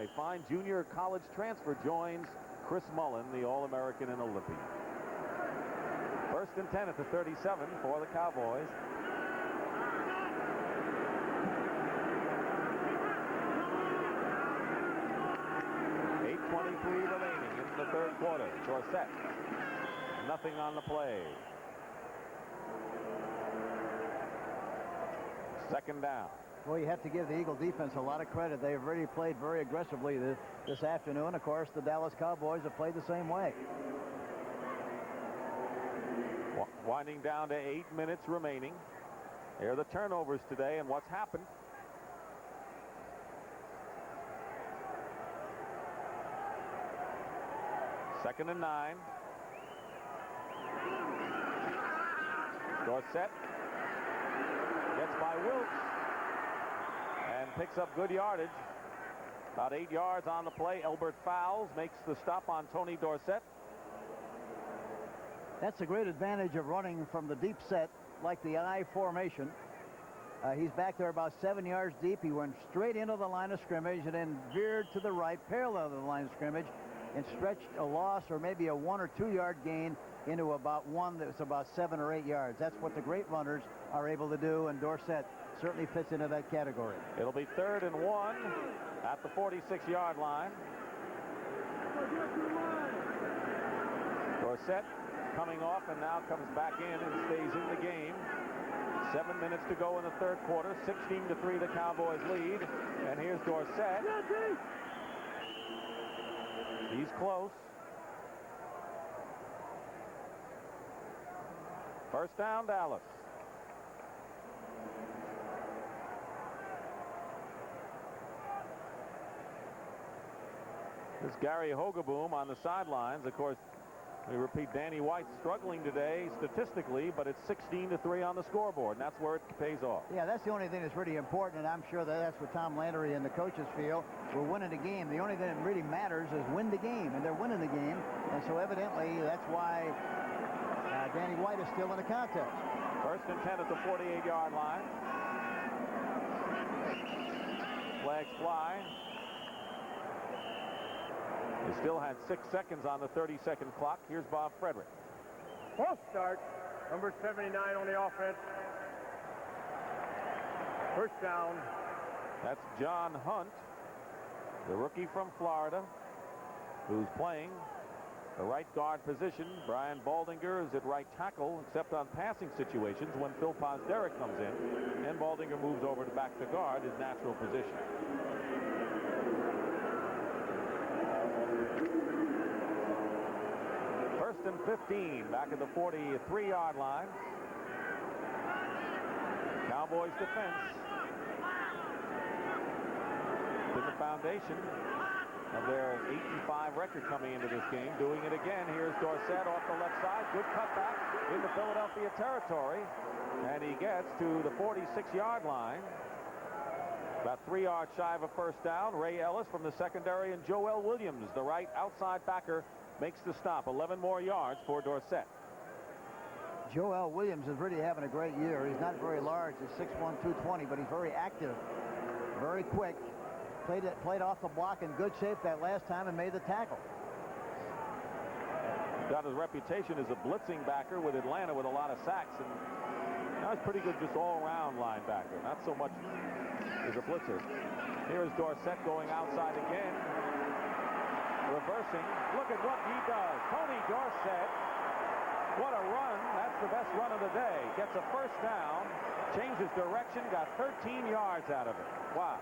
A fine junior college transfer joins Chris Mullen, the All-American and Olympian. 1st and 10 at the 37 for the Cowboys. .8:23 remaining in the third quarter. Dorsett, nothing on the play. 2nd down. Well, you have to give the Eagle defense a lot of credit. They've really played very aggressively this afternoon. Of course, the Dallas Cowboys have played the same way. Winding down to 8 minutes remaining. Here are the turnovers today and what's happened. Second and 9. Dorsett gets by Wilkes and picks up good yardage. About 8 yards on the play. Elbert Fowles makes the stop on Tony Dorsett. That's a great advantage of running from the deep set like the I formation. He's back there about 7 yards deep. He went straight into the line of scrimmage and then veered to the right parallel to the line of scrimmage and stretched a loss or maybe a 1 or 2 yard gain into about one that's about 7 or 8 yards. That's what the great runners are able to do, and Dorsett certainly fits into that category. It'll be 3rd and 1 at the 46-yard line. Dorsett coming off and now comes back in and stays in the game. 7 minutes to go in the third quarter. 16-3 the Cowboys lead. And here's Dorsett. He's close. 1st down, Dallas. This is Gary Hogeboom on the sidelines. Of course, we repeat, Danny White struggling today statistically, but it's 16-3 on the scoreboard, and that's where it pays off. Yeah, that's the only thing that's really important, and I'm sure that's what Tom Landry and the coaches feel. We're winning the game. The only thing that really matters is win the game, and they're winning the game. And so evidently that's why Danny White is still in the contest. 1st and 10 at the 48-yard line. Flags fly. They still had 6 seconds on the 30-second clock. Here's Bob Frederick. False start. Number 79 on the offense. 1st down. That's John Hunt, the rookie from Florida, who's playing the right guard position. Brian Baldinger is at right tackle, except on passing situations when Phil Pozderac comes in. And Baldinger moves over to back to guard, his natural position. First and 15 back at the 43-yard line. Cowboys defense been the foundation of their 8-5 record coming into this game. Doing it again. Here's Dorsett off the left side. Good cutback into Philadelphia territory. And he gets to the 46-yard line. About 3 yards shy of a 1st down. Ray Ellis from the secondary and Joel Williams, the right outside backer, makes the stop. 11 more yards for Dorsett. Joel Williams is really having a great year. He's not very large. He's 6'1", 220, but he's very active, very quick. Played off the block in good shape that last time and made the tackle. Got his reputation as a blitzing backer with Atlanta with a lot of sacks, and now he's pretty good just all-around linebacker. Not so much as a blitzer. Here's Dorsett going outside again. Reversing. Look at what he does. Tony Dorsett. What a run. That's the best run of the day. Gets a 1st down. Changes direction. Got 13 yards out of it. Wow.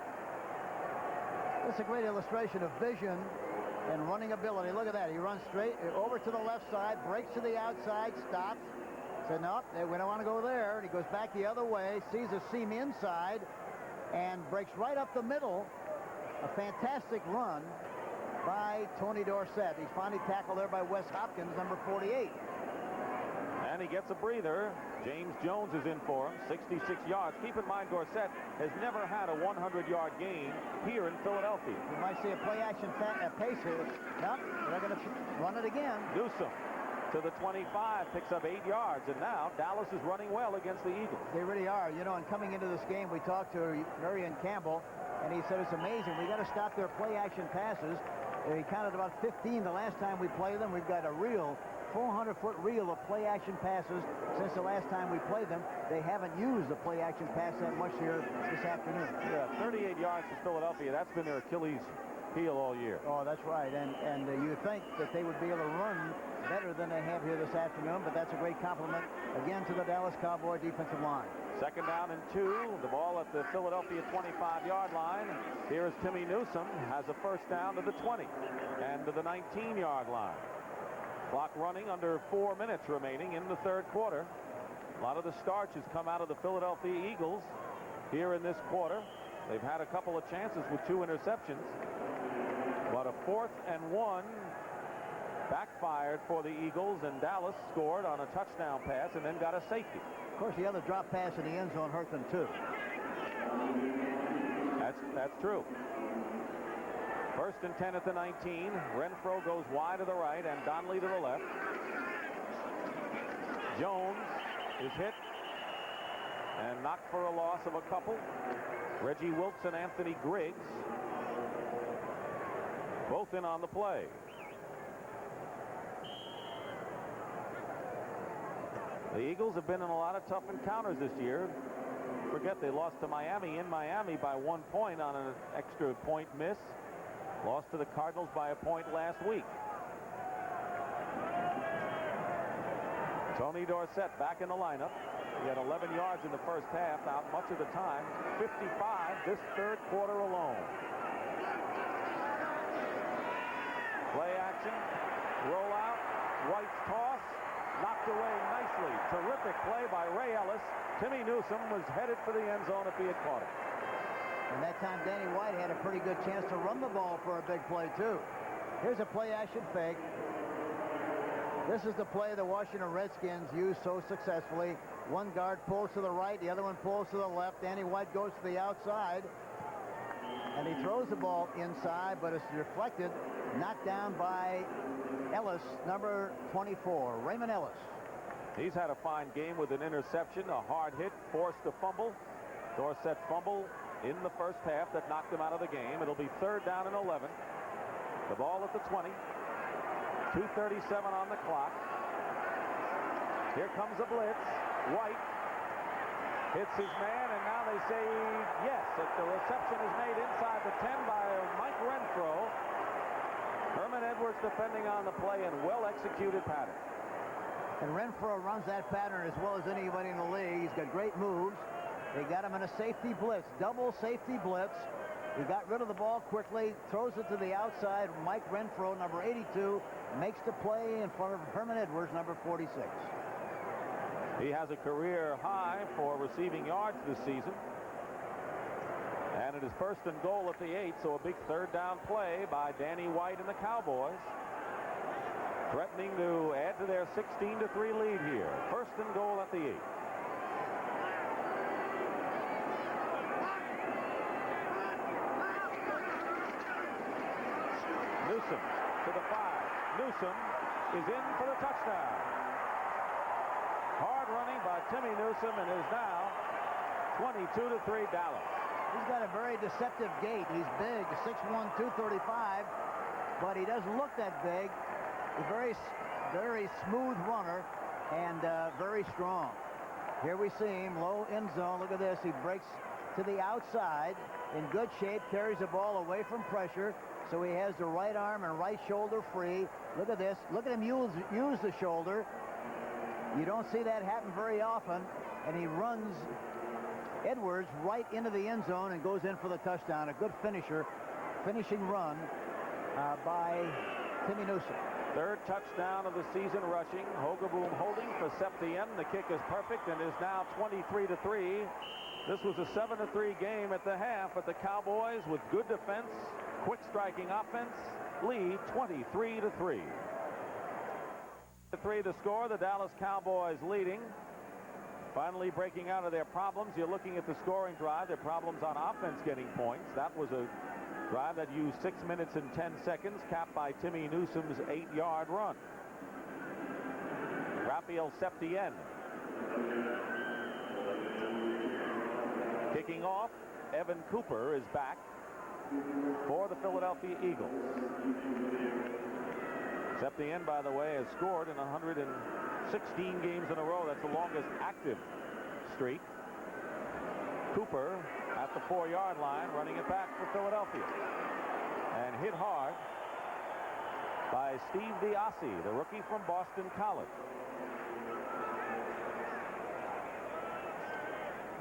It's a great illustration of vision and running ability. Look at that. He runs straight over to the left side, breaks to the outside, stops. Said, nope, we don't want to go there. And he goes back the other way, sees a seam inside, and breaks right up the middle. A fantastic run by Tony Dorsett. He's finally tackled there by Wes Hopkins, number 48. And he gets a breather. James Jones is in for him, 66 yards. Keep in mind, Dorsett has never had a 100-yard gain here in Philadelphia. You might see a play-action pace here. Nope, they're going to run it again. Newsome to the 25, picks up 8 yards, and now Dallas is running well against the Eagles. They really are. You know, and coming into this game, we talked to Marion Campbell, and he said it's amazing. We got to stop their play-action passes. He counted about 15 the last time we played them. We've got a reel, 400-foot reel of play-action passes since the last time we played them. They haven't used the play-action pass that much here this afternoon. Yeah, 38 yards to Philadelphia. That's been their Achilles heel all year. Oh, that's right. And you think that they would be able to run better than they have here this afternoon, but that's a great compliment, again, to the Dallas Cowboy defensive line. Second down and 2. The ball at the Philadelphia 25-yard line. Here's Timmy Newsome. Has a first down to the 20 and to the 19-yard line. Clock running, under 4 minutes remaining in the third quarter. A lot of the starch has come out of the Philadelphia Eagles here in this quarter. They've had a couple of chances with 2 interceptions. But a 4th and 1 backfired for the Eagles, and Dallas scored on a touchdown pass and then got a safety. Of course, the other drop pass in the end zone hurt them too. That's true. First and 10 at the 19. Renfro goes wide to the right and Donnelly to the left. Jones is hit and knocked for a loss of a couple. Reggie Wilkes and Anthony Griggs both in on the play. The Eagles have been in a lot of tough encounters this year. Forget they lost to Miami in Miami by 1 point on an extra point miss. Lost to the Cardinals by a point last week. Tony Dorsett back in the lineup. He had 11 yards in the first half, out much of the time. 55 this third quarter alone. Play action, roll out, White's toss, knocked away nicely. Terrific play by Ray Ellis. Timmy Newsome was headed for the end zone if he had caught it. And that time Danny White had a pretty good chance to run the ball for a big play too. Here's a play action fake. This is the play the Washington Redskins used so successfully. One guard pulls to the right, the other one pulls to the left. Danny White goes to the outside, and he throws the ball inside, but it's deflected, knocked down by Ellis, number 24, Raymond Ellis. He's had a fine game with an interception, a hard hit, forced a fumble. Dorsett fumble in the first half that knocked him out of the game. It'll be third down and 11. The ball at the 20. 2:37 on the clock. Here comes a blitz. White hits his man, and now they say yes. If the reception is made inside the 10 by Mike Renfro. Herman Edwards defending on the play, and well-executed pattern. And Renfro runs that pattern as well as anybody in the league. He's got great moves. They got him in a safety blitz, double safety blitz. He got rid of the ball quickly, throws it to the outside. Mike Renfro, number 82, makes the play in front of Herman Edwards, number 46. He has a career high for receiving yards this season. And it is first and goal at the 8, so a big third down play by Danny White and the Cowboys. Threatening to add to their 16-3 lead here. First and goal at the 8. Newsome to the 5. Newsome is in for the touchdown. Hard running by Timmy Newsome, and is now 22-3 Dallas. He's got a very deceptive gait. He's big, 6'1", 235, but he doesn't look that big. He's a very smooth runner and very strong. Here we see him, low end zone. Look at this. He breaks to the outside in good shape, carries the ball away from pressure, so he has the right arm and right shoulder free. Look at this. Look at him use the shoulder. You don't see that happen very often, and he runs Edwards right into the end zone and goes in for the touchdown. A good finishing run by Timmy Newsome. Third touchdown of the season rushing. Hogeboom holding for Septien. The kick is perfect and is now 23-3. This was a 7-3 game at the half, but the Cowboys, with good defense, quick striking offense, lead 23-3. 3 to score. The Dallas Cowboys leading. Finally breaking out of their problems. You're looking at the scoring drive. Their problems on offense getting points. That was a drive that used 6 minutes and 10 seconds, capped by Timmy Newsome's 8-yard run. Rafael Septien kicking off. Evan Cooper is back for the Philadelphia Eagles. Septien, by the way, has scored in 116 games in a row. That's the longest active streak. Cooper at the 4-yard line, running it back for Philadelphia. And hit hard by Steve Diassi, the rookie from Boston College.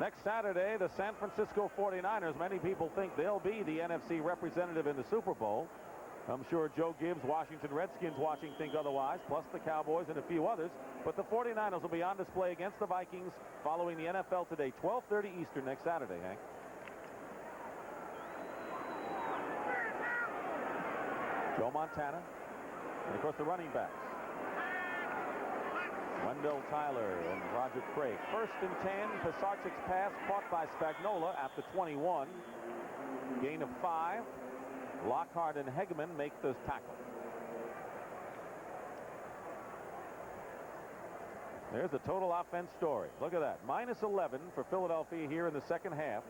Next Saturday, the San Francisco 49ers, many people think they'll be the NFC representative in the Super Bowl. I'm sure Joe Gibbs, Washington Redskins watching, think otherwise, plus the Cowboys and a few others. But the 49ers will be on display against the Vikings following the NFL today, 12:30 Eastern next Saturday, Hank. Joe Montana, and of course the running backs. Wendell Tyler and Roger Craig. 1st and 10. Pisarcik's pass caught by Spagnola at the 21. Gain of 5. Lockhart and Hegeman make the tackle. There's the total offense story. Look at that. -11 for Philadelphia here in the second half.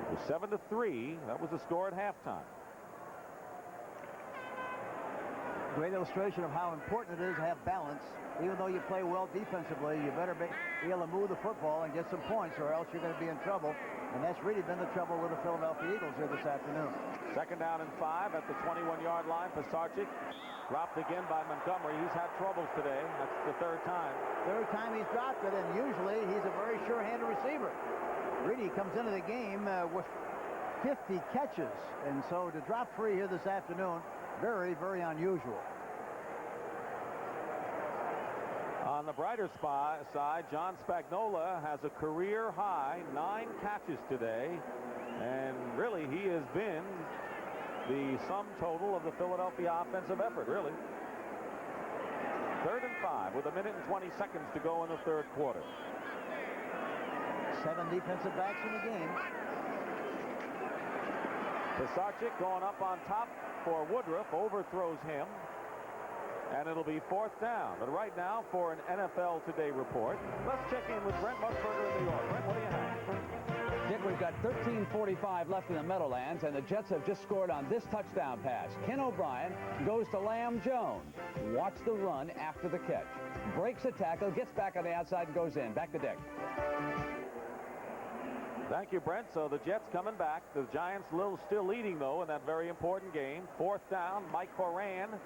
It was 7-3. That was the score at halftime. Great illustration of how important it is to have balance. Even though you play well defensively, you better be able to move the football and get some points, or else you're going to be in trouble. And that's really been the trouble with the Philadelphia Eagles here this afternoon. 2nd down and 5 at the 21-yard line. Pisarcik dropped again by Montgomery. He's had troubles today. That's the 3rd time. 3rd time he's dropped it, and usually he's a very sure-handed receiver. Really comes into the game with 50 catches, and so to drop 3 here this afternoon, very, very unusual. On the brighter side, John Spagnola has a career high 9 catches today, and really he has been the sum total of the Philadelphia offensive effort, really. 3rd and 5 with 1 minute and 20 seconds to go in the 3rd quarter. 7 defensive backs in the game. Pisarcik going up on top for Woodruff, overthrows him, and it'll be 4th down. But right now, for an NFL Today report, let's check in with Brent Musburger in New York. Brent, what do you have? Dick, we've got 13:45 left in the Meadowlands, and the Jets have just scored on this touchdown pass. Ken O'Brien goes to Lamb Jones. Watch the run after the catch. Breaks a tackle, gets back on the outside, and goes in. Back to Dick. Thank you, Brent. So the Jets coming back. The Giants still leading, though, in that very important game. 4th down, Mike Horan.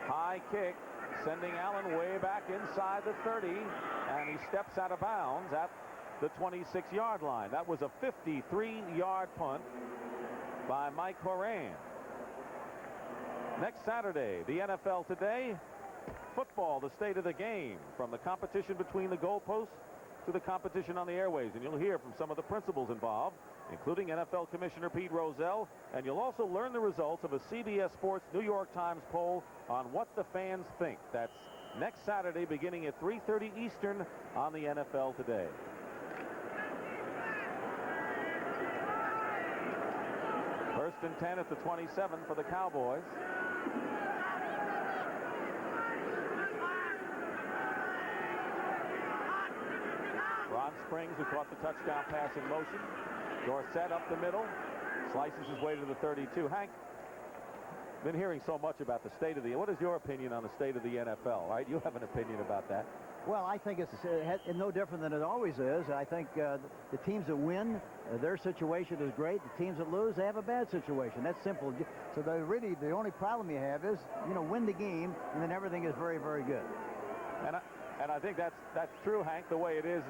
High kick, sending Allen way back inside the 30, and he steps out of bounds at the 26-yard line. That was a 53-yard punt by Mike Horan. Next Saturday, the NFL Today, football, the state of the game, from the competition between the goalposts to the competition on the airways. And you'll hear from some of the principals involved, including NFL Commissioner Pete Rozelle, and you'll also learn the results of a CBS Sports New York Times poll on what the fans think. That's next Saturday beginning at 3:30 Eastern on the NFL Today. First and 10 at the 27 for the Cowboys. Ron Springs, who caught the touchdown pass in motion. Dorsett up the middle, slices his way to the 32. Hank, been hearing so much about the state of the... What is your opinion on the state of the NFL, right? You have an opinion about that. Well, I think it's no different than it always is. I think the teams that win, their situation is great. The teams that lose, they have a bad situation. That's simple. So really, the only problem you have is, win the game, and then everything is very, very good. And I think that's true, Hank, the way it is.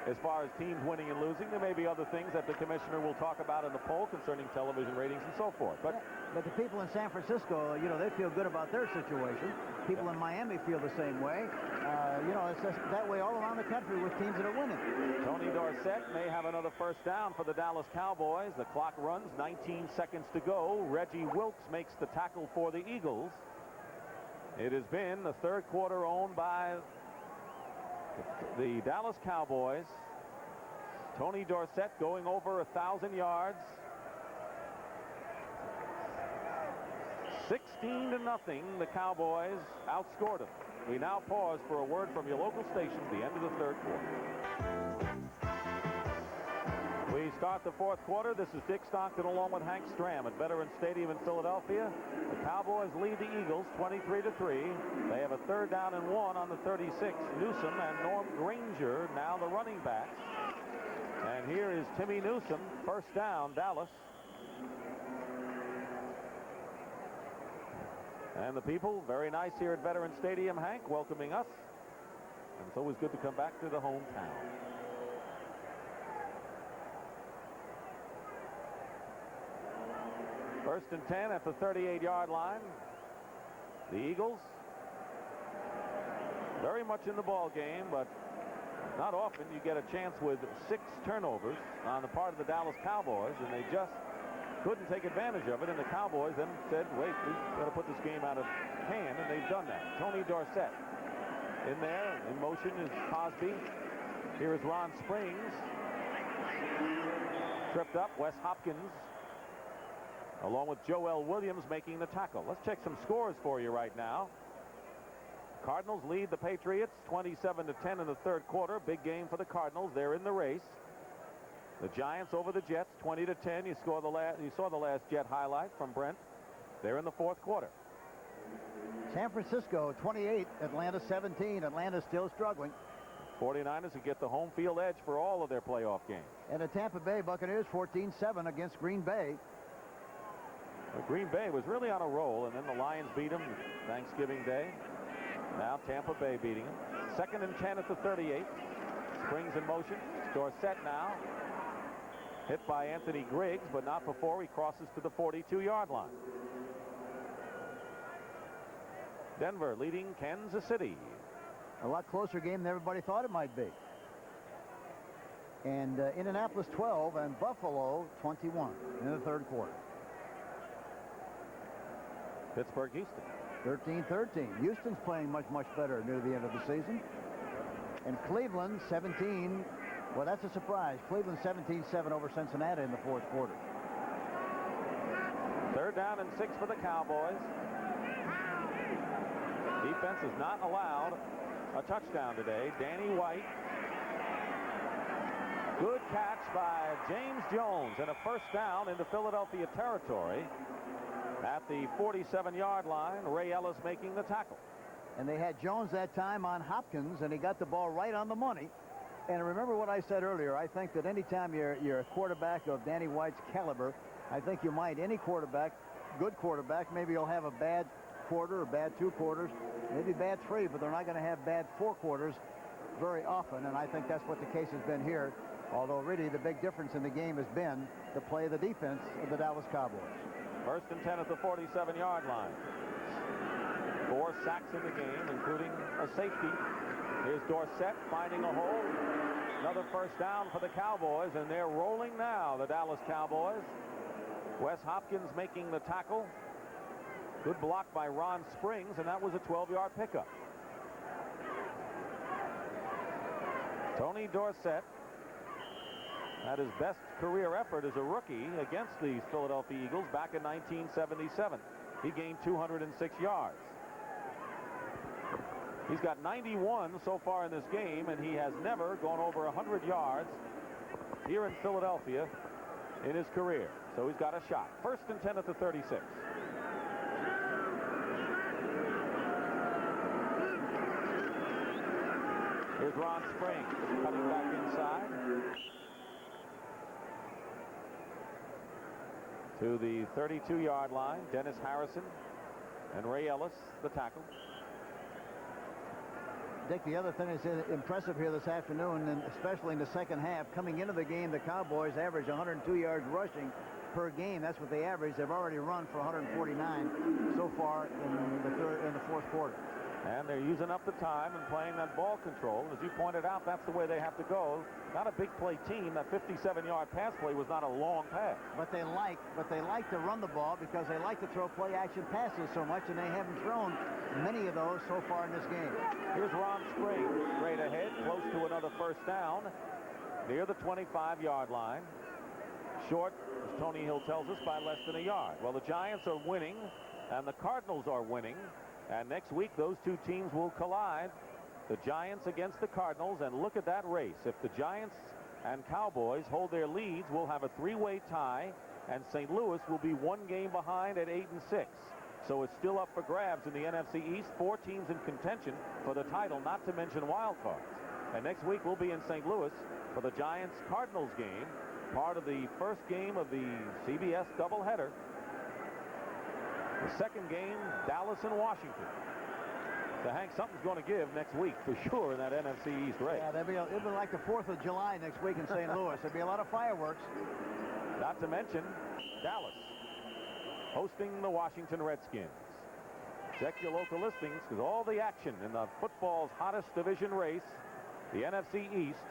As far as teams winning and losing, there may be other things that the commissioner will talk about in the poll concerning television ratings and so forth. But the people in San Francisco, they feel good about their situation. People in Miami feel the same way. It's just that way all around the country with teams that are winning. Tony Dorsett may have another 1st down for the Dallas Cowboys. The clock runs, 19 seconds to go. Reggie Wilkes makes the tackle for the Eagles. It has been the 3rd quarter owned by the Dallas Cowboys. Tony Dorsett going over 1,000 yards. 16-0, the Cowboys outscored them. We now pause for a word from your local station at the end of the 3rd quarter. start the fourth quarter. This is Dick Stockton along with Hank Stram at Veterans Stadium in Philadelphia. The Cowboys lead the Eagles 23-3. They have a 3rd down and 1 on the 36. Newsome and Norm Granger now the running backs. And here is Timmy Newsome, 1st down, Dallas. And the people, very nice here at Veterans Stadium, Hank, welcoming us. And it's always good to come back to the hometown. First and 10 at the 38-yard line. The Eagles very much in the ball game, but not often you get a chance with 6 turnovers on the part of the Dallas Cowboys, and they just couldn't take advantage of it. And the Cowboys then said, wait, we've got to put this game out of hand, and they've done that. Tony Dorsett in there. In motion is Cosby. Here is Ron Springs. Tripped up. Wes Hopkins along with Joel Williams making the tackle. Let's check some scores for you right now. Cardinals lead the Patriots 27-10 in the 3rd quarter. Big game for the Cardinals. They're in the race. The Giants over the Jets 20-10. You saw the last Jet highlight from Brent. They're in the 4th quarter. San Francisco 28, Atlanta 17. Atlanta's still struggling. 49ers who get the home field edge for all of their playoff games. And the Tampa Bay Buccaneers 14-7 against Green Bay. Green Bay was really on a roll, and then the Lions beat them Thanksgiving Day. Now Tampa Bay beating them. 2nd and 10 at the 38. Springs in motion. Dorsett now. Hit by Anthony Griggs, but not before he crosses to the 42-yard line. Denver leading Kansas City. A lot closer game than everybody thought it might be. And Indianapolis 12 and Buffalo 21 in the 3rd quarter. Pittsburgh, Houston. 13-13. Houston's playing much better near the end of the season. And Cleveland 17. Well, that's a surprise. Cleveland 17-7 over Cincinnati in the 4th quarter. 3rd down and 6 for the Cowboys. Defense has not allowed a touchdown today. Danny White. Good catch by James Jones and a 1st down into Philadelphia territory. At the 47-yard line, Ray Ellis making the tackle. And they had Jones that time on Hopkins, and he got the ball right on the money. And remember what I said earlier. I think that anytime you're a quarterback of Danny White's caliber, I think you might, any quarterback, good quarterback, maybe you'll have a bad quarter or bad 2 quarters, maybe bad 3, but they're not going to have bad 4 quarters very often. And I think that's what the case has been here. Although really the big difference in the game has been the play of the defense of the Dallas Cowboys. 1st and 10 at the 47-yard line. 4 sacks in the game, including a safety. Here's Dorsett finding a hole. Another 1st down for the Cowboys, and they're rolling now, the Dallas Cowboys. Wes Hopkins making the tackle. Good block by Ron Springs, and that was a 12-yard pickup. Tony Dorsett had his best career effort as a rookie against the Philadelphia Eagles back in 1977. He gained 206 yards. He's got 91 so far in this game, and he has never gone over 100 yards here in Philadelphia in his career. So he's got a shot. 1st and 10 at the 36. Here's Ron Springs cutting back inside to the 32-yard line. Dennis Harrison and Ray Ellis, the tackle. Dick, the other thing that's impressive here this afternoon, and especially in the 2nd half, coming into the game, the Cowboys average 102 yards rushing per game. That's what they average. They've already run for 149 so far in the 4th quarter. And they're using up the time and playing that ball control. As you pointed out, that's the way they have to go. Not a big play team. That 57-yard pass play was not a long pass. But they like to run the ball because they like to throw play-action passes so much, and they haven't thrown many of those so far in this game. Here's Ron Springs, straight ahead, close to another 1st down, near the 25-yard line. Short, as Tony Hill tells us, by less than a yard. Well, the Giants are winning, and the Cardinals are winning. And next week, those 2 teams will collide. The Giants against the Cardinals, and look at that race. If the Giants and Cowboys hold their leads, we'll have a three-way tie, and St. Louis will be one game behind at 8-6. So it's still up for grabs in the NFC East. 4 teams in contention for the title, not to mention wild cards. And next week we'll be in St. Louis for the Giants-Cardinals game, part of the first game of the CBS doubleheader. The second game, Dallas and Washington. So, Hank, something's going to give next week for sure in that NFC East race. Yeah, it'll be like the 4th of July next week in St. Louis. There'll be a lot of fireworks. Not to mention Dallas hosting the Washington Redskins. Check your local listings, because all the action in the football's hottest division race, the NFC East,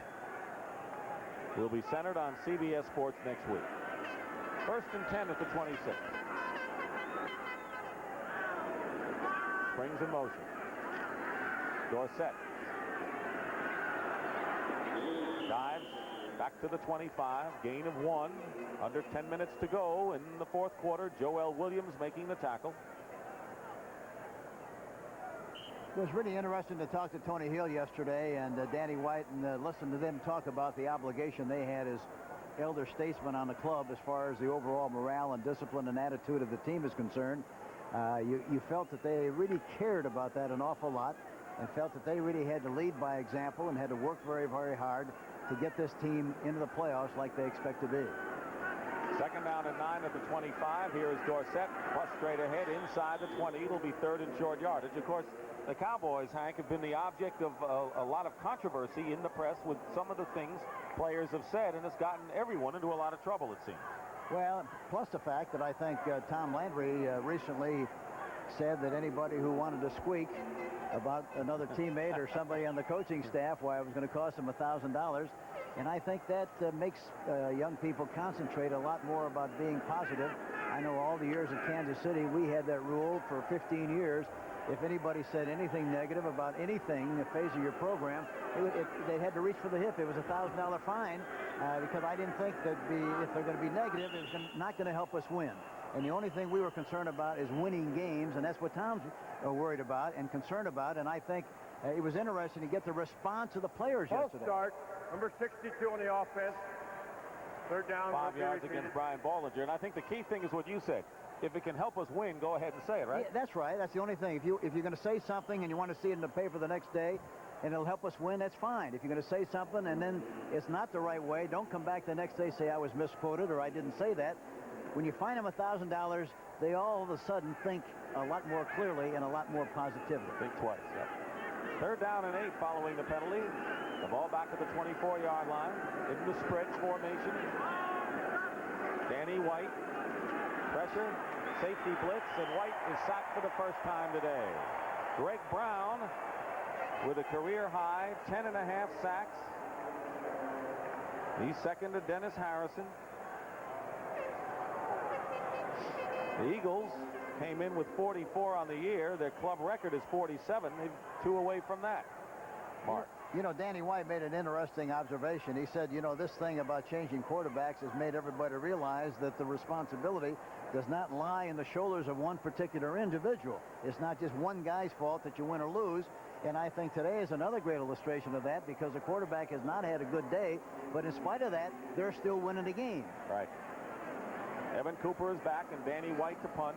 will be centered on CBS Sports next week. 1st and 10 at the 26. Springs in motion. Dorsett dives back to the 25, gain of 1, under 10 minutes to go in the 4th quarter. Joel Williams making the tackle. It was really interesting to talk to Tony Hill yesterday and Danny White and listen to them talk about the obligation they had as elder statesmen on the club as far as the overall morale and discipline and attitude of the team is concerned. You felt that they really cared about that an awful lot, and felt that they really had to lead by example and had to work very, very hard to get this team into the playoffs like they expect to be. 2nd down and 9 at the 25. Here is Dorsett, plus straight ahead inside the 20. It'll be 3rd and short yardage. Of course, the Cowboys, Hank, have been the object of a lot of controversy in the press with some of the things players have said, and it's gotten everyone into a lot of trouble, it seems. Well, plus the fact that I think Tom Landry recently said that anybody who wanted to squeak about another teammate or somebody on the coaching staff, why it was going to cost them $1,000. And I think that makes young people concentrate a lot more about being positive. I know all the years in Kansas City, we had that rule for 15 years. If anybody said anything negative about anything in the phase of your program, they had to reach for the hip. It was a $1,000 fine because I didn't think that if they're going to be negative, it was not going to help us win. And the only thing we were concerned about is winning games, and that's what Tom's worried about and concerned about. And I think it was interesting to get the response of the players yesterday. Start, number 62 on the offense. 3rd down. 5 yards against Brian Bollinger. And I think the key thing is what you said. If it can help us win, go ahead and say it, right? Yeah, that's right. That's the only thing. If you're going to say something and you want to see it in the paper the next day and it'll help us win, that's fine. If you're going to say something and then it's not the right way, don't come back the next day say I was misquoted or I didn't say that. When you fine them $1,000, they all of a sudden think a lot more clearly and a lot more positively. Think twice, yep. 3rd down and 8 following the penalty. The ball back at the 24-yard line. In the spread formation. Danny White. Pressure. Safety blitz. And White is sacked for the first time today. Greg Brown with a career high 10.5 sacks. He's second to Dennis Harrison. The Eagles came in with 44 on the year. Their club record is 47. They're 2 away from that. Mark. You know, Danny White made an interesting observation. He said, you know, this thing about changing quarterbacks has made everybody realize that the responsibility does not lie in the shoulders of one particular individual. It's not just one guy's fault that you win or lose. And I think today is another great illustration of that, because the quarterback has not had a good day, but in spite of that, they're still winning the game. Right. Evan Cooper is back and Danny White to punt.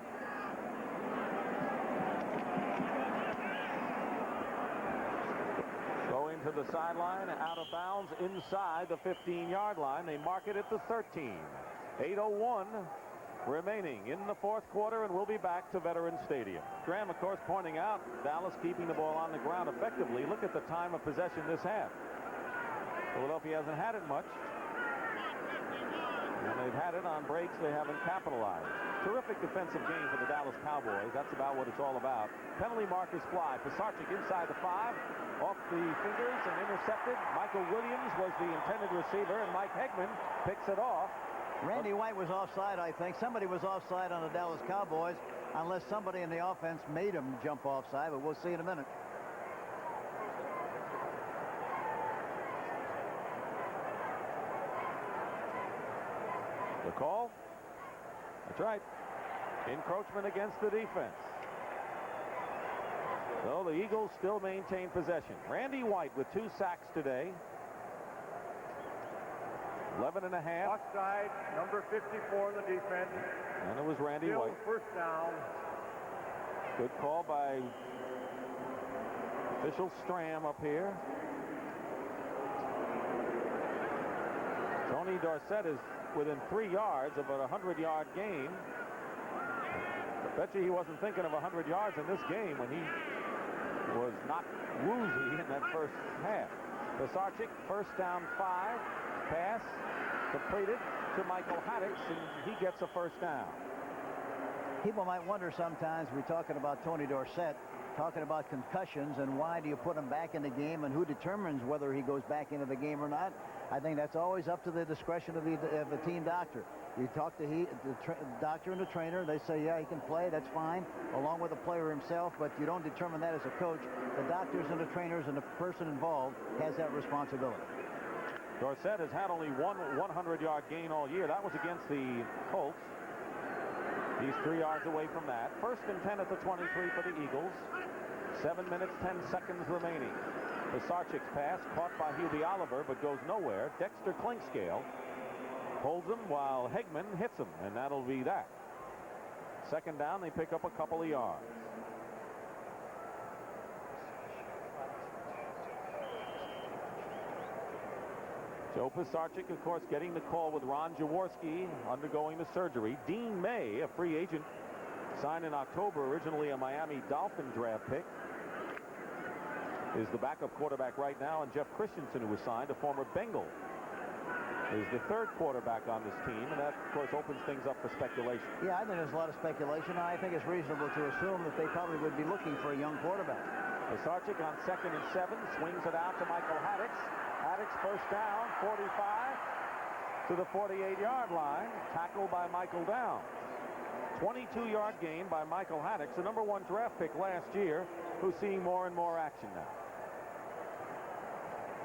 Going to the sideline, out of bounds inside the 15-yard line. They mark it at the 13. 8:01 remaining in the 4th quarter, and we'll be back to Veterans Stadium. Graham, of course, pointing out Dallas keeping the ball on the ground effectively. Look at the time of possession this half. Philadelphia hasn't had it much. And they've had it on breaks they haven't capitalized. Terrific defensive game for the Dallas Cowboys. That's about what it's all about. Penalty markers fly. Pisarcik inside the 5. Off the fingers and intercepted. Michael Williams was the intended receiver, and Mike Hegman picks it off. Randy White was offside, I think. Somebody was offside on the Dallas Cowboys, unless somebody in the offense made him jump offside, but we'll see in a minute. The call? That's right. Encroachment against the defense. So the Eagles still maintain possession. Randy White with 2 sacks today. 11 and a half. Offside, number 54 in the defense. And it was Randy Still White. first down. Good call by official Stram up here. Tony Dorsett is within 3 yards of a 100-yard gain. I bet you he wasn't thinking of 100 yards in this game when he was knocked woozy in that first half. Pisarcik, first down 5. Pass completed to Michael Haddix, and he gets a first down. People might wonder sometimes, we're talking about Tony Dorsett, talking about concussions, and why do you put him back in the game, and who determines whether he goes back into the game or not. I think that's always up to the discretion of the team doctor. You talk to the doctor and the trainer, they say, yeah, he can play, that's fine, along with the player himself, but you don't determine that as a coach. The doctors and the trainers and the person involved has that responsibility. Dorsett has had only one 100-yard gain all year. That was against the Colts. He's 3 yards away from that. First and 10 at the 23 for the Eagles. 7 minutes, 10 seconds remaining. Pisarcik's pass caught by Hubie Oliver, but goes nowhere. Dexter Clinkscale holds him while Hegman hits him, and that'll be that. Second down, they pick up a couple of yards. Joe Pisarcik, of course, getting the call with Ron Jaworski undergoing the surgery. Dean May, a free agent, signed in October, originally a Miami Dolphin draft pick, is the backup quarterback right now, and Jeff Christensen, who was signed, a former Bengal, is the third quarterback on this team, and that, of course, opens things up for speculation. Yeah, I think there's a lot of speculation. I think it's reasonable to assume that they probably would be looking for a young quarterback. Pisarcik on 2nd and 7, swings it out to Michael Haddix. Haddix first down, 45 to the 48-yard line, tackled by Michael Downs. 22-yard gain by Michael Haddix, the #1 draft pick last year, who's seeing more and more action now.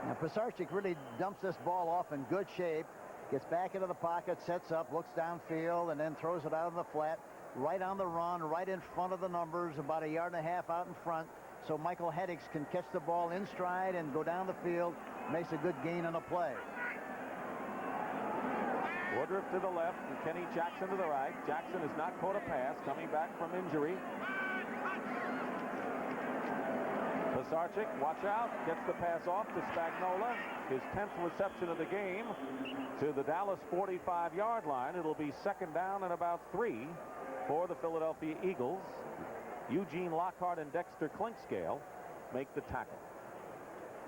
Now, Pisarcik really dumps this ball off in good shape, gets back into the pocket, sets up, looks downfield, and then throws it out in the flat, right on the run, right in front of the numbers, about 1.5 yards out in front, so Michael Haddix can catch the ball in stride and go down the field, makes a good gain on the play. Woodruff to the left and Kenny Jackson to the right. Jackson has not caught a pass, coming back from injury. Pisarcik, watch out, gets the pass off to Spagnola. His 10th reception of the game to the Dallas 45-yard line. It'll be second down and about 3 for the Philadelphia Eagles. Eugene Lockhart and Dexter Clinkscale make the tackle.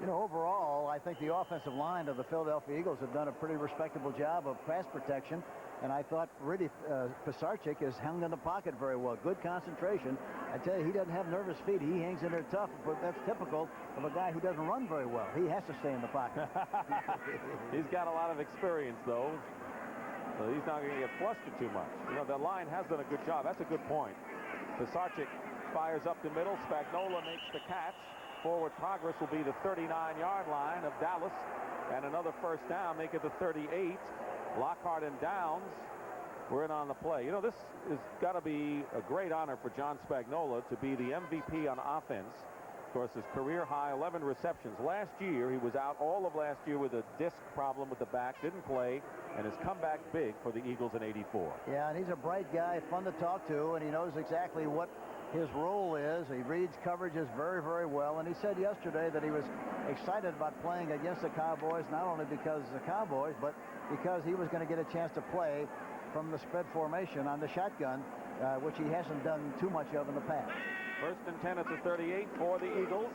You know, overall, I think the offensive line of the Philadelphia Eagles have done a pretty respectable job of pass protection, and I thought really Pisarcik has hung in the pocket very well. Good concentration. I tell you, he doesn't have nervous feet. He hangs in there tough, but that's typical of a guy who doesn't run very well. He has to stay in the pocket. He's got a lot of experience, though, so he's not going to get flustered too much. You know, the line has done a good job. That's a good point. Pisarcik fires up the middle. Spagnola makes the catch. Forward progress will be the 39-yard line of Dallas, and another first down, make it the 38. Lockhart and Downs were in on the play. You know, this has got to be a great honor for John Spagnola to be the MVP on offense. Of course, his career high 11 receptions. Last year, he was out all of last year with a disc problem with the back, didn't play, and has come back big for the Eagles in '84. Yeah, and he's a bright guy, fun to talk to, and he knows exactly what his role is. He reads coverages very, very well, and he said yesterday that he was excited about playing against the Cowboys, not only because of the Cowboys, but because he was going to get a chance to play from the spread formation on the shotgun, which he hasn't done too much of in the past. First and 10 at the 38 for the Eagles.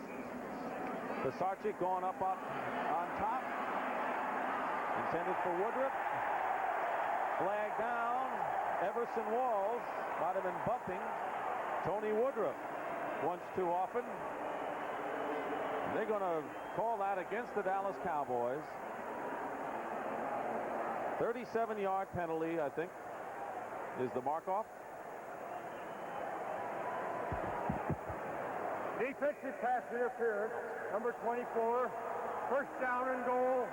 Pisarcik going up on top. Intended for Woodruff. Flag down. Everson Walls might have been bumping Tony Woodruff once too often. They're going to call that against the Dallas Cowboys. 37-yard penalty, I think, is the mark-off. Defensive pass interference, number 24, first down and goal.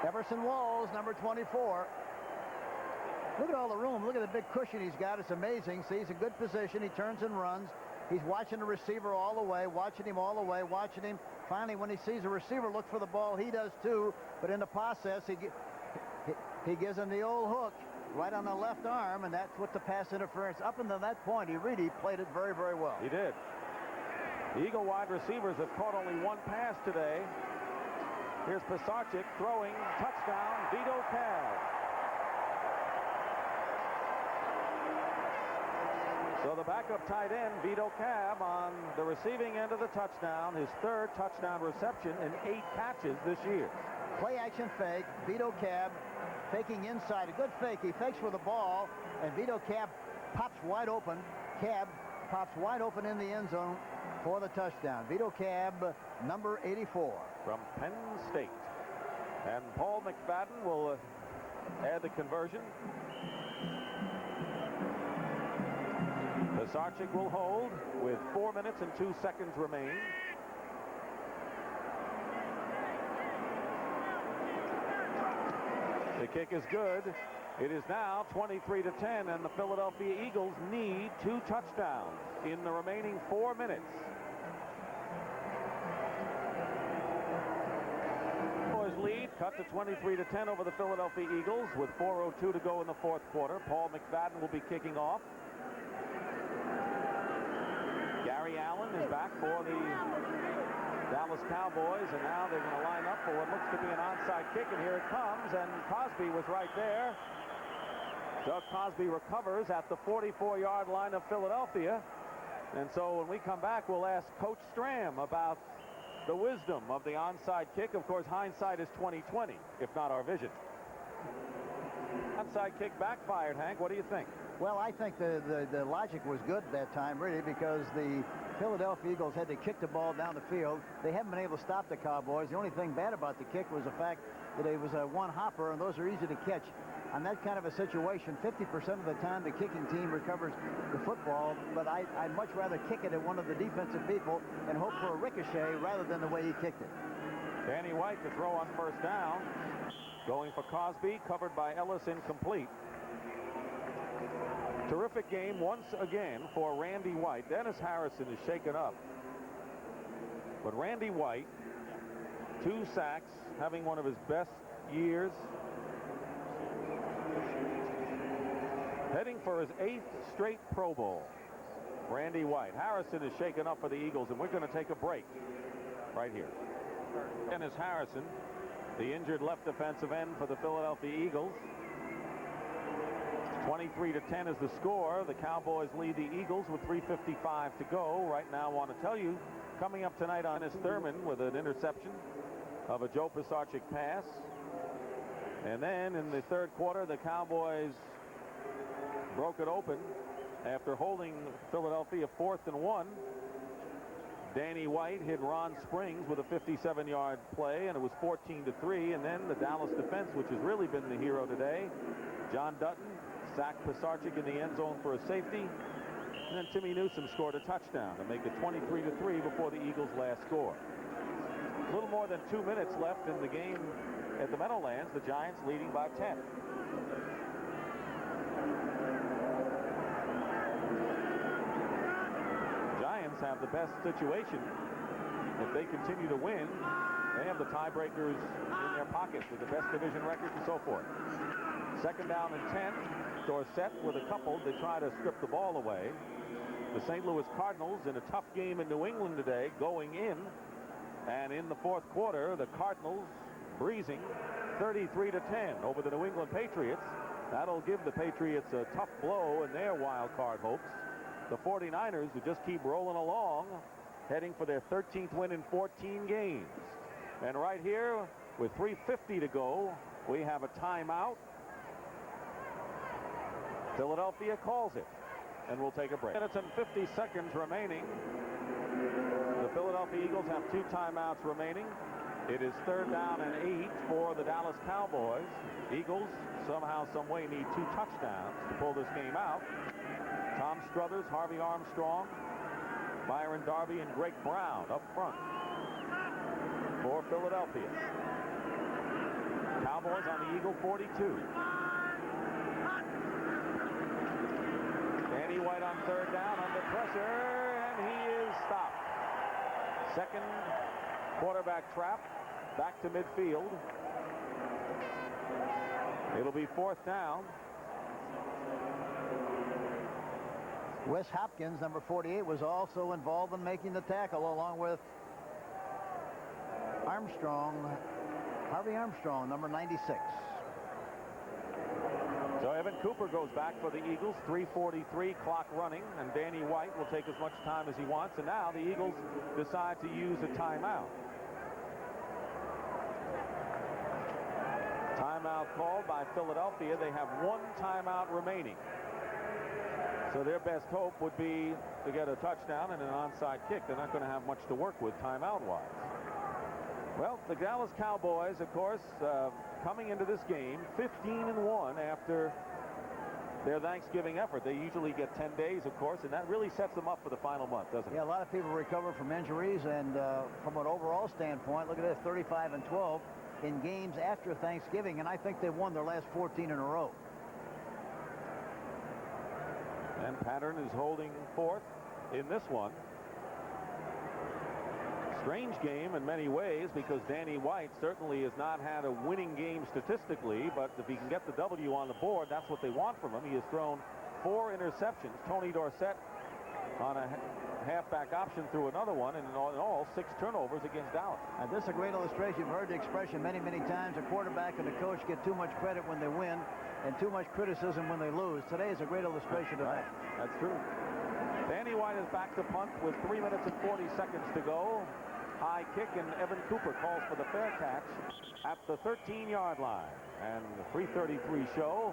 Everson Walls, number 24. Look at all the room. Look at the big cushion he's got. It's amazing. See, he's in good position. He turns and runs. He's watching the receiver all the way, watching him all the way, watching him Finally, when he sees a receiver look for the ball, he does too. But in the process, he gives him the old hook right on the left arm, and that's what the pass interference. Up until that point, he really played it very, very well. He did. The Eagle wide receivers have caught only one pass today. Here's Pisarcik throwing, touchdown, Vyto Kab. So the backup tight end, Vyto Kab, on the receiving end of the touchdown, his third touchdown reception in 8 catches this year. Play action fake, Vyto Kab faking inside, a good fake. He fakes for the ball, and Vyto Kab pops wide open. Kab pops wide open in the end zone for the touchdown. Vyto Kab, number 84. From Penn State. And Paul McFadden will add the conversion. Pisarcik will hold with 4 minutes and 2 seconds remaining. The kick is good. It is now 23-10, and the Philadelphia Eagles need 2 touchdowns in the remaining 4 minutes. Cowboys lead cut to 23-10 over the Philadelphia Eagles with 4:02 to go in the fourth quarter. Paul McFadden will be kicking off. Gary Allen is back for the Dallas Cowboys, and now they're going to line up for what looks to be an onside kick, and here it comes, and Cosby was right there. Doug Cosby recovers at the 44-yard line of Philadelphia, and so when we come back, we'll ask Coach Stram about the wisdom of the onside kick. Of course, hindsight is 20/20, if not our vision. Onside kick backfired, Hank. What do you think? Well, I think the logic was good that time, really, because the Philadelphia Eagles had to kick the ball down the field. They haven't been able to stop the Cowboys. The only thing bad about the kick was the fact that it was a one-hopper, and those are easy to catch. On that kind of a situation, 50% of the time the kicking team recovers the football, but I'd much rather kick it at one of the defensive people and hope for a ricochet rather than the way he kicked it. Danny White to throw on first down. Going for Cosby, covered by Ellis, incomplete. Terrific game once again for Randy White. Dennis Harrison is shaken up. But Randy White, 2 sacks, having one of his best years. Heading for his 8th straight Pro Bowl. Randy White. Harrison is shaken up for the Eagles, and we're going to take a break right here. Dennis Harrison, the injured left defensive end for the Philadelphia Eagles. 23-10 is the score. The Cowboys lead the Eagles with 3:55 to go. Right now, I want to tell you, coming up tonight on Dennis Thurman with an interception of a Joe Pisarcik pass. And then in the third quarter, the Cowboys broke it open after holding Philadelphia 4th and 1. Danny White hit Ron Springs with a 57-yard play, and it was 14-3. And then the Dallas defense, which has really been the hero today, John Dutton sacked Pisarcik in the end zone for a safety, and then Timmy Newsome scored a touchdown to make it 23-3 before the Eagles' last score. A little more than 2 minutes left in the game at the Meadowlands. The Giants leading by 10. Giants have the best situation. If they continue to win, they have the tiebreakers in their pockets with the best division record and so forth. Second down and 10. Dorsett with a couple. They try to strip the ball away. The St. Louis Cardinals in a tough game in New England today, going in. And in the fourth quarter, the Cardinals breezing 33-10 over the New England Patriots. That'll give the Patriots a tough blow in their wild card hopes. The 49ers who just keep rolling along, heading for their 13th win in 14 games. And right here, with 3:50 to go, we have a timeout. Philadelphia calls it, and we'll take a break. Minutes and 50 seconds remaining. The Philadelphia Eagles have 2 timeouts remaining. It is third down and 8 for the Dallas Cowboys. Eagles somehow, some way need 2 touchdowns to pull this game out. Tom Struthers, Harvey Armstrong, Byron Darby, and Greg Brown up front for Philadelphia. Cowboys on the Eagle 42. Danny White on third down under pressure, and he is stopped. Second Quarterback trap. Back to midfield. It'll be 4th down. Wes Hopkins, number 48, was also involved in making the tackle, along with Harvey Armstrong, number 96. So Evan Cooper goes back for the Eagles. 3:43 clock running, and Danny White will take as much time as he wants. And now the Eagles decide to use a timeout. Timeout called by Philadelphia. They have 1 timeout remaining. So their best hope would be to get a touchdown and an onside kick. They're not going to have much to work with timeout-wise. Well, the Dallas Cowboys, of course, coming into this game 15-1 after their Thanksgiving effort. They usually get 10 days, of course, and that really sets them up for the final month, doesn't it? Yeah, a lot of people recover from injuries, and from an overall standpoint, look at this, 35-12 in games after Thanksgiving, and I think they won their last 14 in a row. And Pattern is holding forth in this one. Strange game in many ways, because Danny White certainly has not had a winning game statistically, but if he can get the W on the board, that's what they want from him. He has thrown 4 interceptions. Tony Dorsett on a halfback option threw another one, and in all 6 turnovers against Dallas. And this is a great illustration. You've heard the expression many, many times. A quarterback and a coach get too much credit when they win and too much criticism when they lose. Today is a great illustration of that. That's true. Danny White is back to punt with 3 minutes and 40 seconds to go. High kick, and Evan Cooper calls for the fair catch at the 13-yard line. And the 3:33 show.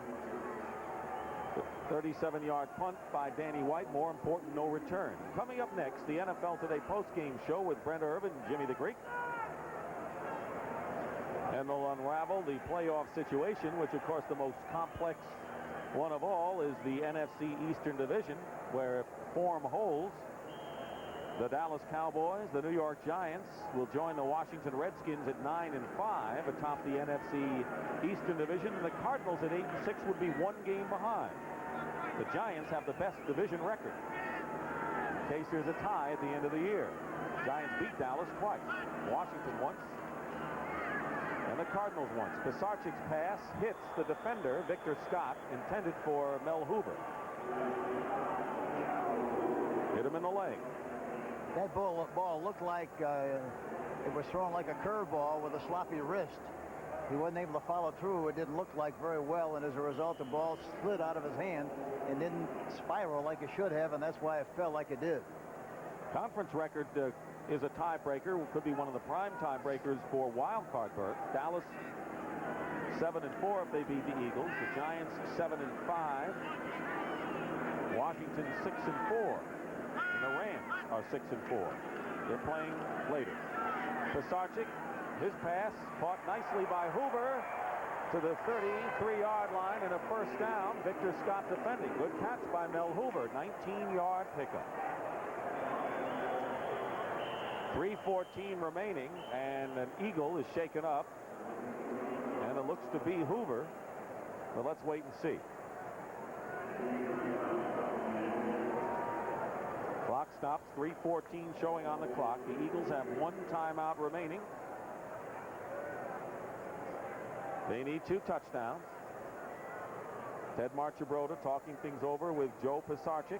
The 37-yard punt by Danny White. More important, no return. Coming up next, the NFL Today postgame show with Brent Irvin and Jimmy the Greek. And they'll unravel the playoff situation, which, of course, the most complex one of all is the NFC Eastern Division, where if form holds, the Dallas Cowboys, the New York Giants, will join the Washington Redskins at 9-5 atop the NFC Eastern Division, and the Cardinals at 8-6 would be 1 game behind. The Giants have the best division record, in case there's a tie at the end of the year. Giants beat Dallas twice, Washington once, and the Cardinals once. Pisarcik's pass hits the defender, Victor Scott, intended for Mel Hoover. Hit him in the leg. That ball looked like it was thrown like a curveball with a sloppy wrist. He wasn't able to follow through. It didn't look like very well, and as a result, the ball slid out of his hand and didn't spiral like it should have, and that's why it fell like it did. Conference record is a tiebreaker. Could be one of the prime tiebreakers for wild card berth. Dallas 7-4 if they beat the Eagles. The Giants 7-5. Washington 6-4. And the Rams are 6-4. They're playing later. Pisarcik, his pass caught nicely by Hoover to the 33-yard line and a first down. Victor Scott defending. Good catch by Mel Hoover. 19-yard pickup. 3:14 remaining, and an Eagle is shaken up, and it looks to be Hoover, but let's wait and see. Clock stops. 3:14 showing on the clock. The Eagles have 1 timeout remaining. They need 2 touchdowns. Ted Marchibroda talking things over with Joe Pisarcik.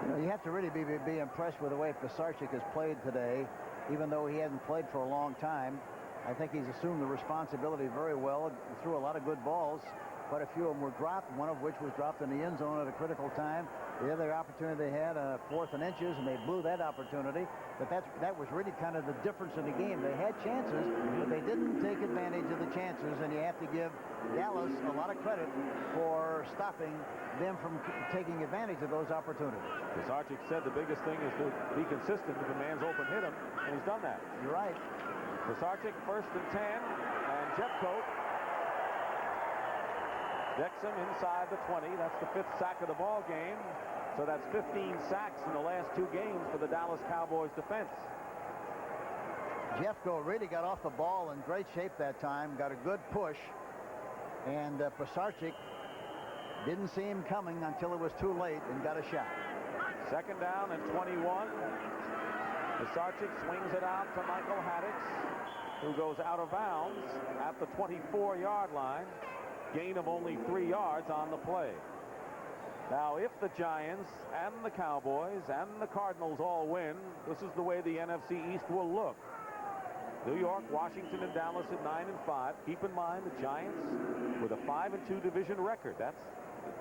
You know, you have to really be impressed with the way Pisarcik has played today, even though he hasn't played for a long time. I think he's assumed the responsibility very well. He threw a lot of good balls. Quite a few of them were dropped, one of which was dropped in the end zone at a critical time. The other opportunity they had, 4th and inches, and they blew that opportunity. But that was really kind of the difference in the game. They had chances, but they didn't take advantage of the chances, and you have to give Dallas a lot of credit for stopping them from taking advantage of those opportunities. Pisarcik said the biggest thing is to be consistent. If a man's open, hit him, and he's done that. You're right. Pisarcik 1st and 10, and Jeffcoat decks him inside the 20. That's the 5th sack of the ball game. So that's 15 sacks in the last 2 games for the Dallas Cowboys defense. Jeffcoat really got off the ball in great shape that time, got a good push, and Pisarcik didn't see him coming until it was too late and got a shot. Second down and 21. Pisarcik swings it out to Michael Haddix, who goes out of bounds at the 24-yard line. Gain of only 3 yards on the play. Now, if the Giants and the Cowboys and the Cardinals all win, this is the way the NFC East will look. New York, Washington, and Dallas at 9-5. Keep in mind the Giants with a 5-2 division record. That's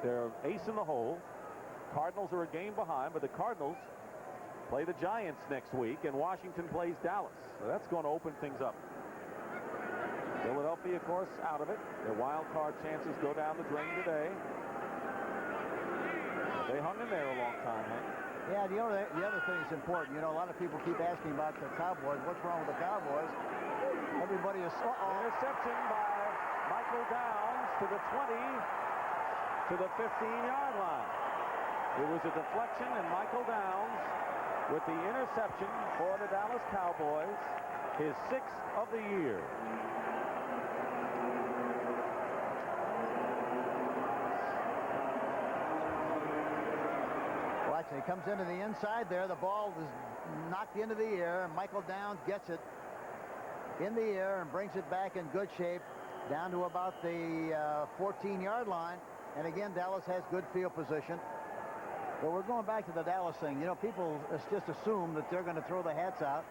their ace in the hole. Cardinals are a game behind, but the Cardinals play the Giants next week, and Washington plays Dallas. So that's going to open things up. Philadelphia, of course, out of it. Their wild card chances go down the drain today. They hung in there a long time, huh? Yeah, the other thing that's important, you know, a lot of people keep asking about the Cowboys. What's wrong with the Cowboys? Everybody is... Interception by Michael Downs to the 20, to the 15-yard line. It was a deflection, and Michael Downs with the interception for the Dallas Cowboys, his 6th of the year. Watch, he comes into the inside there. The ball is knocked into the air. Michael Downs gets it in the air and brings it back in good shape down to about the 14-yard line. And again, Dallas has good field position. But we're going back to the Dallas thing. You know, people just assume that they're going to throw the hats out,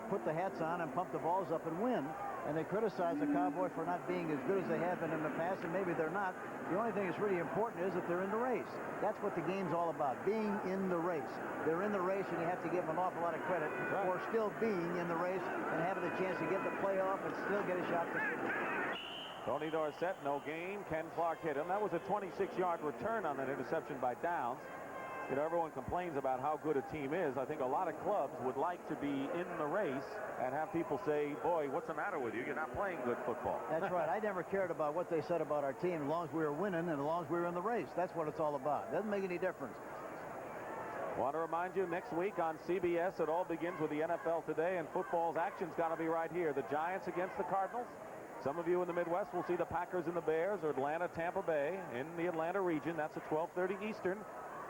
put the hats on and pump the balls up and win. And they criticize the Cowboys for not being as good as they have been in the past, and maybe they're not. The only thing that's really important is that they're in the race. That's what the game's all about, being in the race. They're in the race, and you have to give them an awful lot of credit for still being in the race and having a chance to get the playoff and still get a shot to finish. Tony Dorsett, no gain. Ken Clark hit him. That was a 26-yard return on that interception by Downs. You know, everyone complains about how good a team is. I think a lot of clubs would like to be in the race and have people say, boy, what's the matter with you? You're not playing good football. That's right. I never cared about what they said about our team as long as we were winning and as long as we were in the race. That's what it's all about. Doesn't make any difference. Want to remind you, next week on CBS, it all begins with the NFL Today, and football's action's got to be right here. The Giants against the Cardinals. Some of you in the Midwest will see the Packers and the Bears, or Atlanta, Tampa Bay in the Atlanta region. That's at 12:30 Eastern.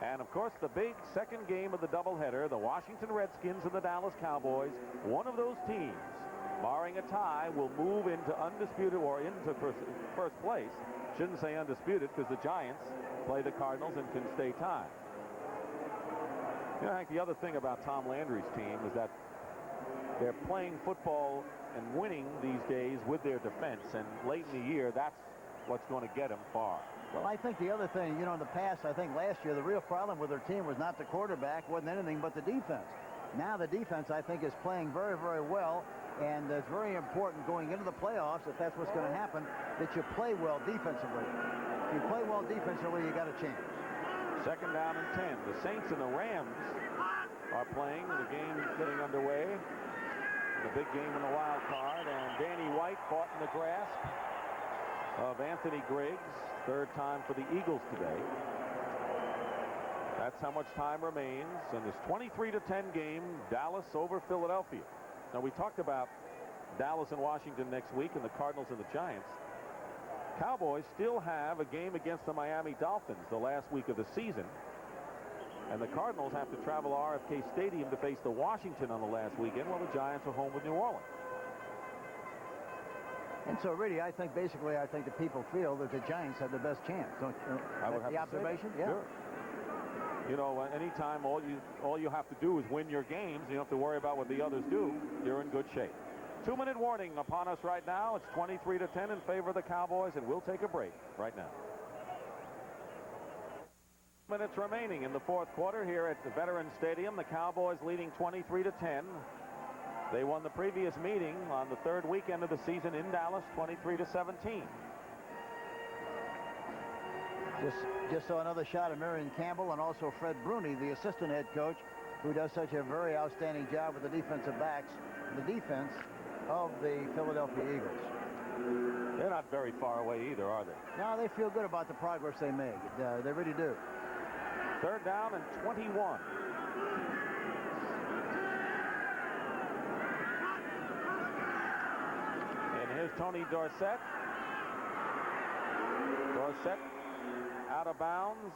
And, of course, the big second game of the doubleheader, the Washington Redskins and the Dallas Cowboys. One of those teams, barring a tie, will move into undisputed or into first place. Shouldn't say undisputed because the Giants play the Cardinals and can stay tied. You know, I think the other thing about Tom Landry's team is that they're playing football and winning these days with their defense. And late in the year, that's what's going to get them far. Well, I think the other thing, you know, in the past, I think last year, the real problem with their team was not the quarterback, wasn't anything but the defense. Now the defense, I think, is playing very, very well, and it's very important going into the playoffs, if that's what's going to happen, that you play well defensively. If you play well defensively, you got a chance. Second down and 10. The Saints and the Rams are playing. The game is getting underway. The big game in the wild card, and Danny White caught in the grasp of Anthony Griggs. Third time for the Eagles today. That's how much time remains in this 23-10 game, Dallas over Philadelphia. Now, we talked about Dallas and Washington next week and the Cardinals and the Giants. Cowboys still have a game against the Miami Dolphins the last week of the season. And the Cardinals have to travel to RFK Stadium to face the Washington on the last weekend, while the Giants are home with New Orleans. And so, really, I think the people feel that the Giants have the best chance. Don't you? I would have the to observation? Say that. Yeah. Sure. You know, anytime all you have to do is win your games, you don't have to worry about what the others do. You're in good shape. 2-minute warning upon us right now. It's 23-10 in favor of the Cowboys, and we'll take a break right now. Minutes remaining in the fourth quarter here at the Veterans Stadium. The Cowboys leading 23-10. They won the previous meeting on the third weekend of the season in Dallas, 23-17. Just saw another shot of Marion Campbell and also Fred Bruni, the assistant head coach, who does such a very outstanding job with the defensive backs, the defense of the Philadelphia Eagles. They're not very far away either, are they? No, they feel good about the progress they made. They really do. Third down and 21. Here's Tony Dorsett. Dorsett out of bounds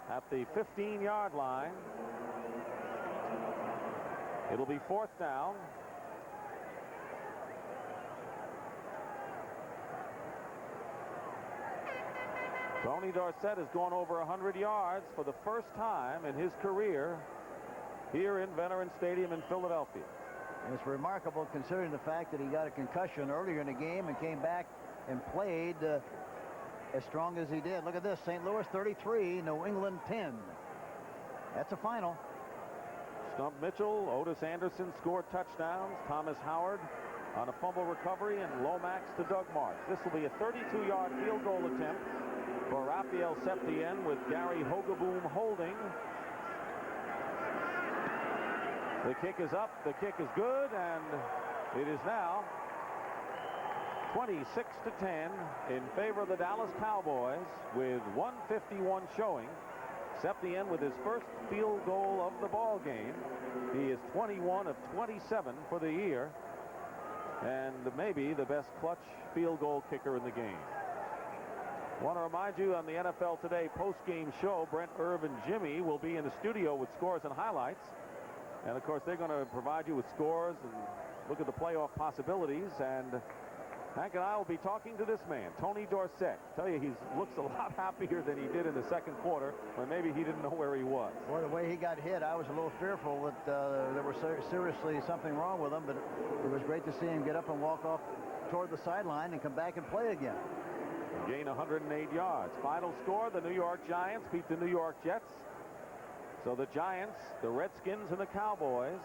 at the 15-yard line. It'll be 4th down. Tony Dorsett has gone over 100 yards for the first time in his career here in Veterans Stadium in Philadelphia. And it's remarkable considering the fact that he got a concussion earlier in the game and came back and played as strong as he did. Look at this, St. Louis 33, New England 10. That's a final. Stump Mitchell, Otis Anderson scored touchdowns. Thomas Howard on a fumble recovery, and Lomax to Doug Marks. This will be a 32-yard field goal attempt for Rafael Septien with Gary Hogaboom holding. The kick is up, the kick is good, and it is now 26-10 in favor of the Dallas Cowboys with 1:51 showing. Septien with his first field goal of the ball game. He is 21 of 27 for the year, and maybe the best clutch field goal kicker in the game. Want to remind you on the NFL Today post-game show, Brent, Irv, and Jimmy will be in the studio with scores and highlights. And, of course, they're going to provide you with scores and look at the playoff possibilities. And Hank and I will be talking to this man, Tony Dorsett. I tell you, he looks a lot happier than he did in the second quarter, when maybe he didn't know where he was. Well, the way he got hit, I was a little fearful that there was seriously something wrong with him. But it was great to see him get up and walk off toward the sideline and come back and play again. Gain 108 yards. Final score, the New York Giants beat the New York Jets. So the Giants, the Redskins, and the Cowboys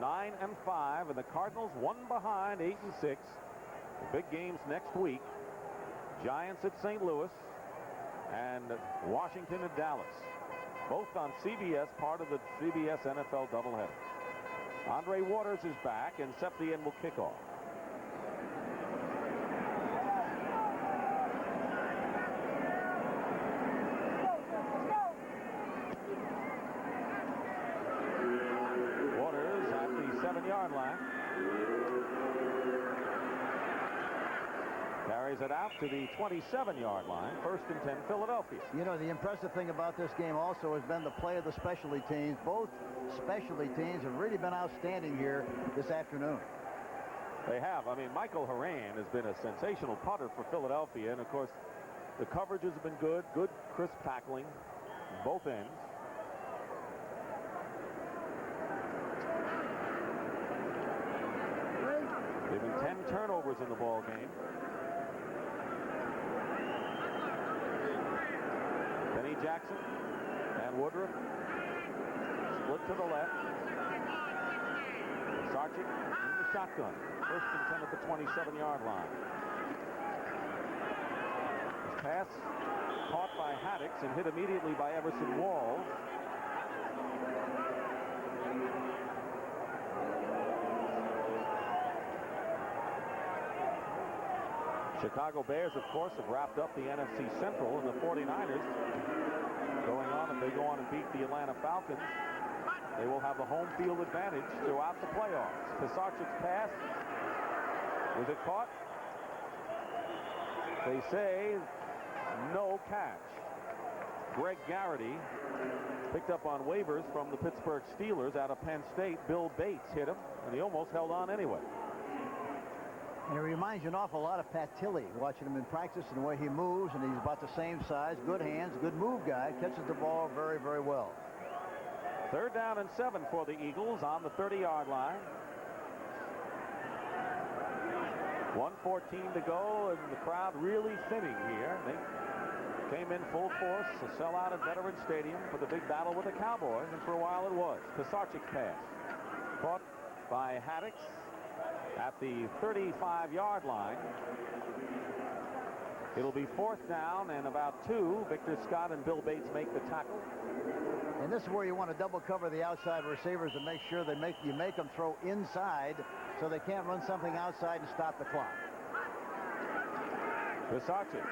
9-5, and the Cardinals one behind 8-6. The big games next week. Giants at St. Louis and Washington at Dallas. Both on CBS, part of the CBS NFL doubleheader. Andre Waters is back, and Septien will kick off. Yard line. Carries it out to the 27-yard line. 1st and 10, Philadelphia. You know, the impressive thing about this game also has been the play of the specialty teams. Both specialty teams have really been outstanding here this afternoon. They have. I mean, Michael Horan has been a sensational putter for Philadelphia, and of course the coverages have been good crisp tackling both ends. There have been 10 turnovers in the ball game. Benny Jackson and Woodruff split to the left. Pisarcik in the shotgun. 1st and 10 at the 27-yard line. His pass caught by Haddix and hit immediately by Everson Walls. Chicago Bears, of course, have wrapped up the NFC Central, and the 49ers going on. If they go on and beat the Atlanta Falcons, they will have the home field advantage throughout the playoffs. Pisarcik's pass, was it caught? They say no catch. Greg Garrity picked up on waivers from the Pittsburgh Steelers out of Penn State. Bill Bates hit him, and he almost held on anyway. And it reminds you an awful lot of Pat Tilley, watching him in practice and the way he moves, and he's about the same size, good hands, good move guy, catches the ball very, very well. 3rd down and 7 for the Eagles on the 30-yard line. 1:14 to go, and the crowd really thinning here. They came in full force, a sellout at Veterans Stadium for the big battle with the Cowboys, and for a while it was. Pisarcik's pass caught by Haddix at the 35-yard line. It'll be 4th down and about 2. Victor Scott and Bill Bates make the tackle. And this is where you want to double cover the outside receivers and make sure you make them throw inside so they can't run something outside and stop the clock. Pisarcik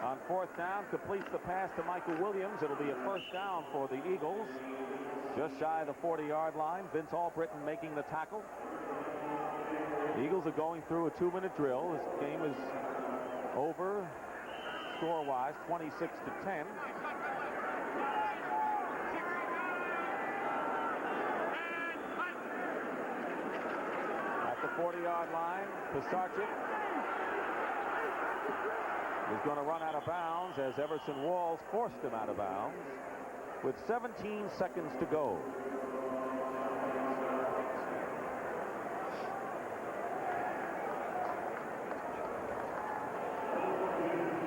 on 4th down completes the pass to Michael Williams. It'll be a 1st down for the Eagles. Just shy of the 40-yard line. Vince Albritton making the tackle. The Eagles are going through a 2-minute drill. This game is over score-wise, 26-10. At the 40-yard line, Pisarcik is going to run out of bounds as Everson Walls forced him out of bounds with 17 seconds to go.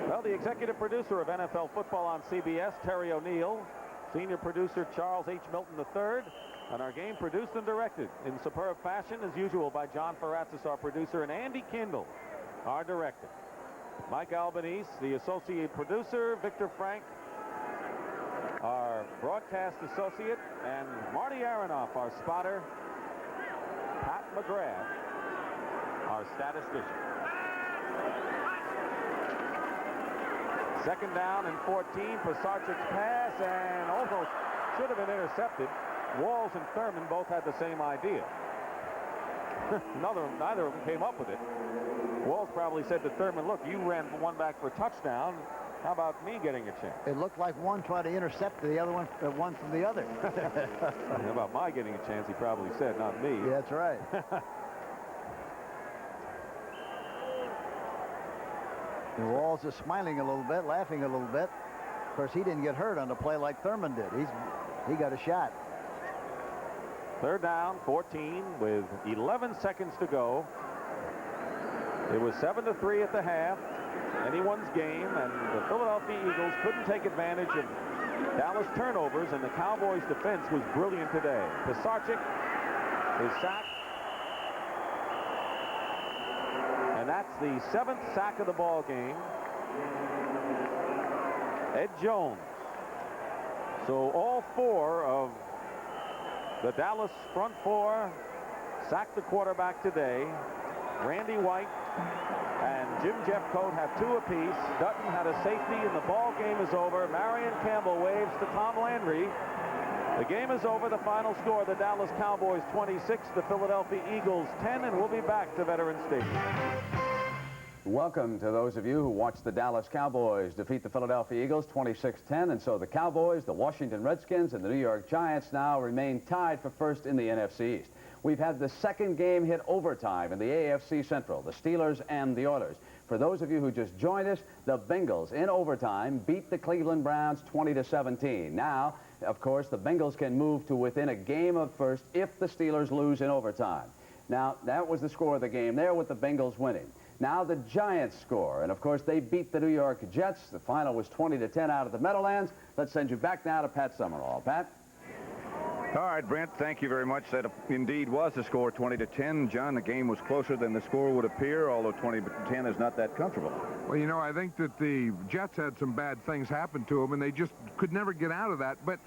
Well, the executive producer of NFL football on CBS, Terry O'Neill, senior producer Charles H. Milton III, and our game produced and directed in superb fashion as usual by John Ferratzis, our producer, and Andy Kindle, our director. Mike Albanese, the associate producer, Victor Frank, our broadcast associate, and Marty Aronoff, our spotter, Pat McGrath, our statistician. Second down and 14. Pisarcik's pass and almost should have been intercepted. Walls and Thurman both had the same idea. Neither of them came up with it. Walls probably said to Thurman, look, you ran one back for a touchdown. How about me getting a chance? It looked like one tried to intercept the other one, one from the other. How about my getting a chance, he probably said, not me. Yeah, that's right. And Walls is smiling a little bit, laughing a little bit. Of course, he didn't get hurt on the play like Thurman did. He got a shot. Third down, 14 with 11 seconds to go. It was 7-3 at the half. Anyone's game, and the Philadelphia Eagles couldn't take advantage of Dallas turnovers, and the Cowboys defense was brilliant today. Pisarcik is sacked. And that's the 7th sack of the ball game. Ed Jones. So all 4 of the Dallas front 4 sacked the quarterback today. Randy White and Jim Jeffcoat have 2 apiece. Dutton had a safety, and the ball game is over. Marion Campbell waves to Tom Landry. The game is over. The final score, the Dallas Cowboys 26, the Philadelphia Eagles 10, and we'll be back to Veterans Stadium. Welcome to those of you who watched the Dallas Cowboys defeat the Philadelphia Eagles 26-10, and so the Cowboys, the Washington Redskins, and the New York Giants now remain tied for first in the NFC East. We've had the second game hit overtime in the AFC Central, the Steelers and the Oilers. For those of you who just joined us, the Bengals in overtime beat the Cleveland Browns 20-17. Now, of course, the Bengals can move to within a game of first if the Steelers lose in overtime. Now, that was the score of the game there with the Bengals winning. Now the Giants score, and of course they beat the New York Jets. The final was 20-10 out of the Meadowlands. Let's send you back now to Pat Summerall. Pat? All right, Brent, thank you very much. That indeed was the score, 20-10. John, the game was closer than the score would appear, although 20-10 is not that comfortable. Well, you know, I think that the Jets had some bad things happen to them, and they just could never get out of that. But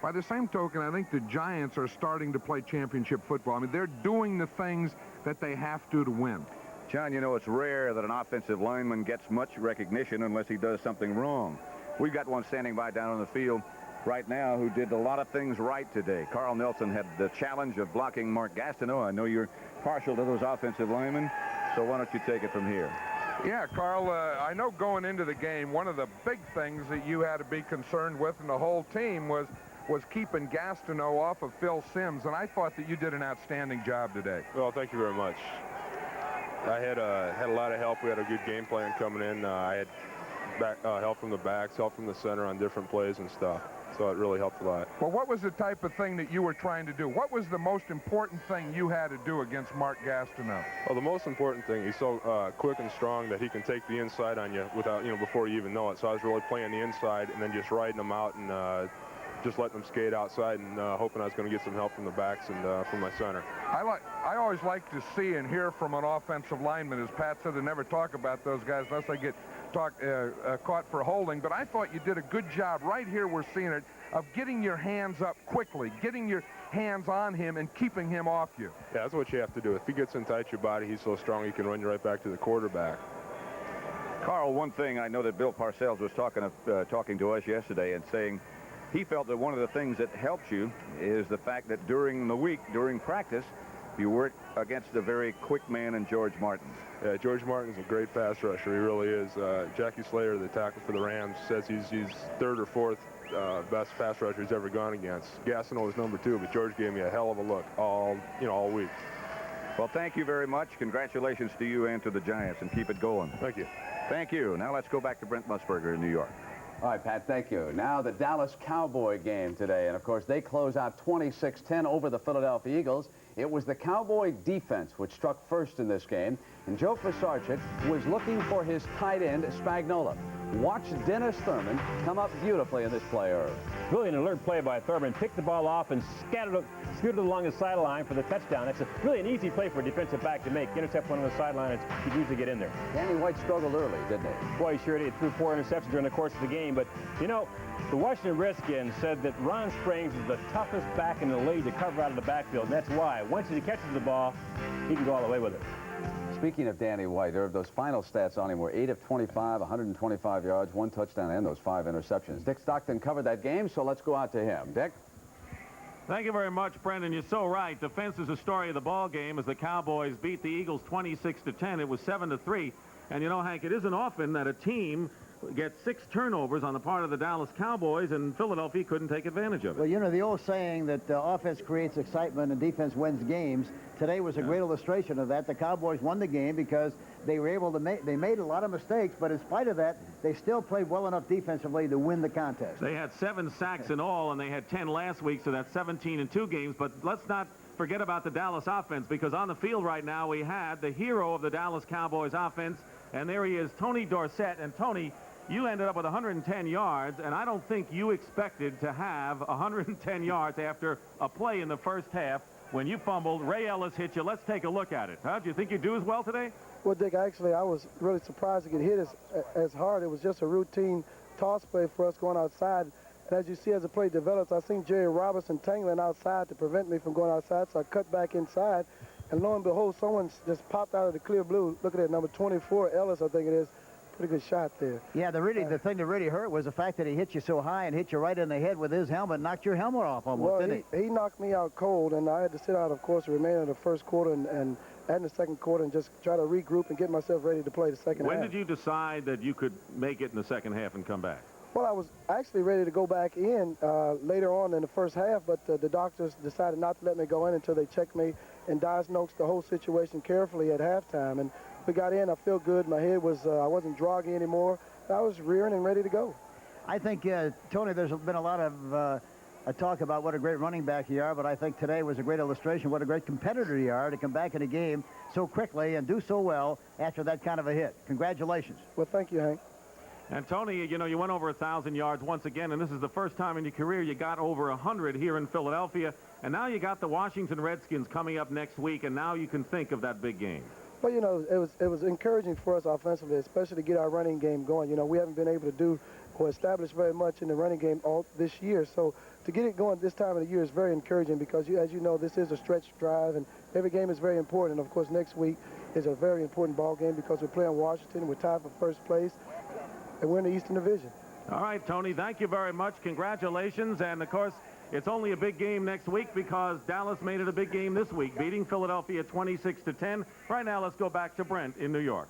by the same token, I think the Giants are starting to play championship football. I mean, they're doing the things that they have to win. John, you know, it's rare that an offensive lineman gets much recognition unless he does something wrong. We've got one standing by down on the field right now who did a lot of things right today. Carl Nelson had the challenge of blocking Mark Gastineau. I know you're partial to those offensive linemen, so why don't you take it from here? Yeah, Carl, I know going into the game, one of the big things that you had to be concerned with, and the whole team, was keeping Gastineau off of Phil Simms, and I thought that you did an outstanding job today. Well, thank you very much. I had a lot of help. We had a good game plan coming in. I had help from the backs, help from the center on different plays and stuff. So it really helped a lot. Well, what was the type of thing that you were trying to do? What was the most important thing you had to do against Mark Gastineau? Well, the most important thing, he's so quick and strong that he can take the inside on you without, before you even know it. So I was really playing the inside and then just riding them out and just letting them skate outside and hoping I was going to get some help from the backs and from my center. I always like to see and hear from an offensive lineman. As Pat said, they never talk about those guys unless they get caught for holding. But I thought you did a good job. Right here we're seeing it, of getting your hands up quickly, getting your hands on him and keeping him off you. Yeah, that's what you have to do. If he gets in tight your body, he's so strong he can run you right back to the quarterback. Carl, one thing I know that Bill Parcells was talking to us yesterday and saying he felt that one of the things that helps you is the fact that during the week, during practice, you work against a very quick man in George Martin. Yeah, George Martin's a great pass rusher. He really is. Jackie Slater, the tackle for the Rams, says he's third or fourth best pass rusher he's ever gone against. Gastineau was number 2, but George gave me a hell of a look all week. Well, thank you very much. Congratulations to you and to the Giants, and keep it going. Thank you. Thank you. Now let's go back to Brent Musburger in New York. All right, Pat, thank you. Now the Dallas Cowboy game today, and of course they close out 26-10 over the Philadelphia Eagles. It was the Cowboy defense which struck first in this game, and Joe Pisarcik was looking for his tight end, Spagnola. Watch Dennis Thurman come up beautifully in this play early. Really an alert play by Thurman. Picked the ball off and scooted along the sideline for the touchdown. That's really an easy play for a defensive back to make. Intercept one on the sideline, and he could usually get in there. Danny White struggled early, didn't he? Boy, he sure did. Threw 4 interceptions during the course of the game. But, you know, the Washington Redskins said that Ron Springs is the toughest back in the league to cover out of the backfield. And that's why. Once he catches the ball, he can go all the way with it. Speaking of Danny White, those final stats on him were 8 of 25, 125 yards, 1 touchdown, and those 5 interceptions. Dick Stockton covered that game, so let's go out to him. Dick? Thank you very much, Brendan. You're so right. Defense is the story of the ball game as the Cowboys beat the Eagles 26-10. It was 7-3. And, you know, Hank, it isn't often that a team gets 6 turnovers on the part of the Dallas Cowboys, and Philadelphia couldn't take advantage of it. Well, you know, the old saying that offense creates excitement and defense wins games. Today was a great illustration of that. The Cowboys won the game because they were able to they made a lot of mistakes, but in spite of that, they still played well enough defensively to win the contest. They had 7 sacks in all, and they had 10 last week, so that's 17 in 2 games. But let's not forget about the Dallas offense, because on the field right now we had the hero of the Dallas Cowboys offense, and there he is, Tony Dorsett. And Tony, you ended up with 110 yards, and I don't think you expected to have 110 yards after a play in the first half when you fumbled. Ray Ellis hit you. Let's take a look at it. Huh? Do you think you do as well today? Well, Dick, actually, I was really surprised to get hit as hard. It was just a routine toss play for us going outside. And as you see, as the play develops, I seen Jerry Robinson tangling outside to prevent me from going outside, so I cut back inside. And lo and behold, someone just popped out of the clear blue. Look at that, number 24, Ellis, I think it is. Pretty good shot there. Yeah, the thing that really hurt was the fact that he hit you so high and hit you right in the head with his helmet, knocked your helmet off almost, didn't he? He knocked me out cold, and I had to sit out, of course, the remainder of the first quarter and the second quarter and just try to regroup and get myself ready to play the second half. When did you decide that you could make it in the second half and come back? Well, I was actually ready to go back in later on in the first half, but the doctors decided not to let me go in until they checked me and diagnosed the whole situation carefully at halftime. And we got in. I felt good. My head was, I wasn't groggy anymore. I was rearing and ready to go. I think, Tony, there's been a lot of talk about what a great running back you are, but I think today was a great illustration what a great competitor you are to come back in a game so quickly and do so well after that kind of a hit. Congratulations. Well, thank you, Hank. And Tony, you know, you went over 1,000 yards once again, and this is the first time in your career you got over 100 here in Philadelphia. And now you got the Washington Redskins coming up next week, and now you can think of that big game. Well, you know, it was encouraging for us offensively, especially to get our running game going. You know, we haven't been able to do or establish very much in the running game all this year. So to get it going this time of the year is very encouraging because, as you know, this is a stretch drive, and every game is very important. And, of course, next week is a very important ball game because we're playing Washington. We're tied for first place, and we're in the Eastern Division. All right, Tony, thank you very much. Congratulations. And, of course, it's only a big game next week because Dallas made it a big game this week, beating Philadelphia 26-10. Right now, let's go back to Brent in New York.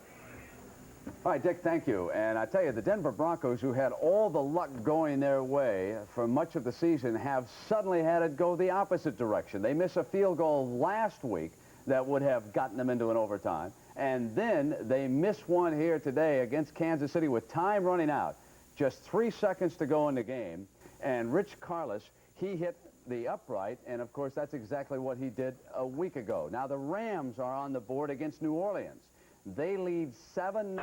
All right, Dick, thank you. And I tell you, the Denver Broncos, who had all the luck going their way for much of the season, have suddenly had it go the opposite direction. They missed a field goal last week that would have gotten them into an overtime. And then they missed one here today against Kansas City with time running out. Just 3 seconds to go in the game. And Rich Carlos, he hit the upright, and of course that's exactly what he did a week ago. Now the Rams are on the board against New Orleans. They lead 7-0.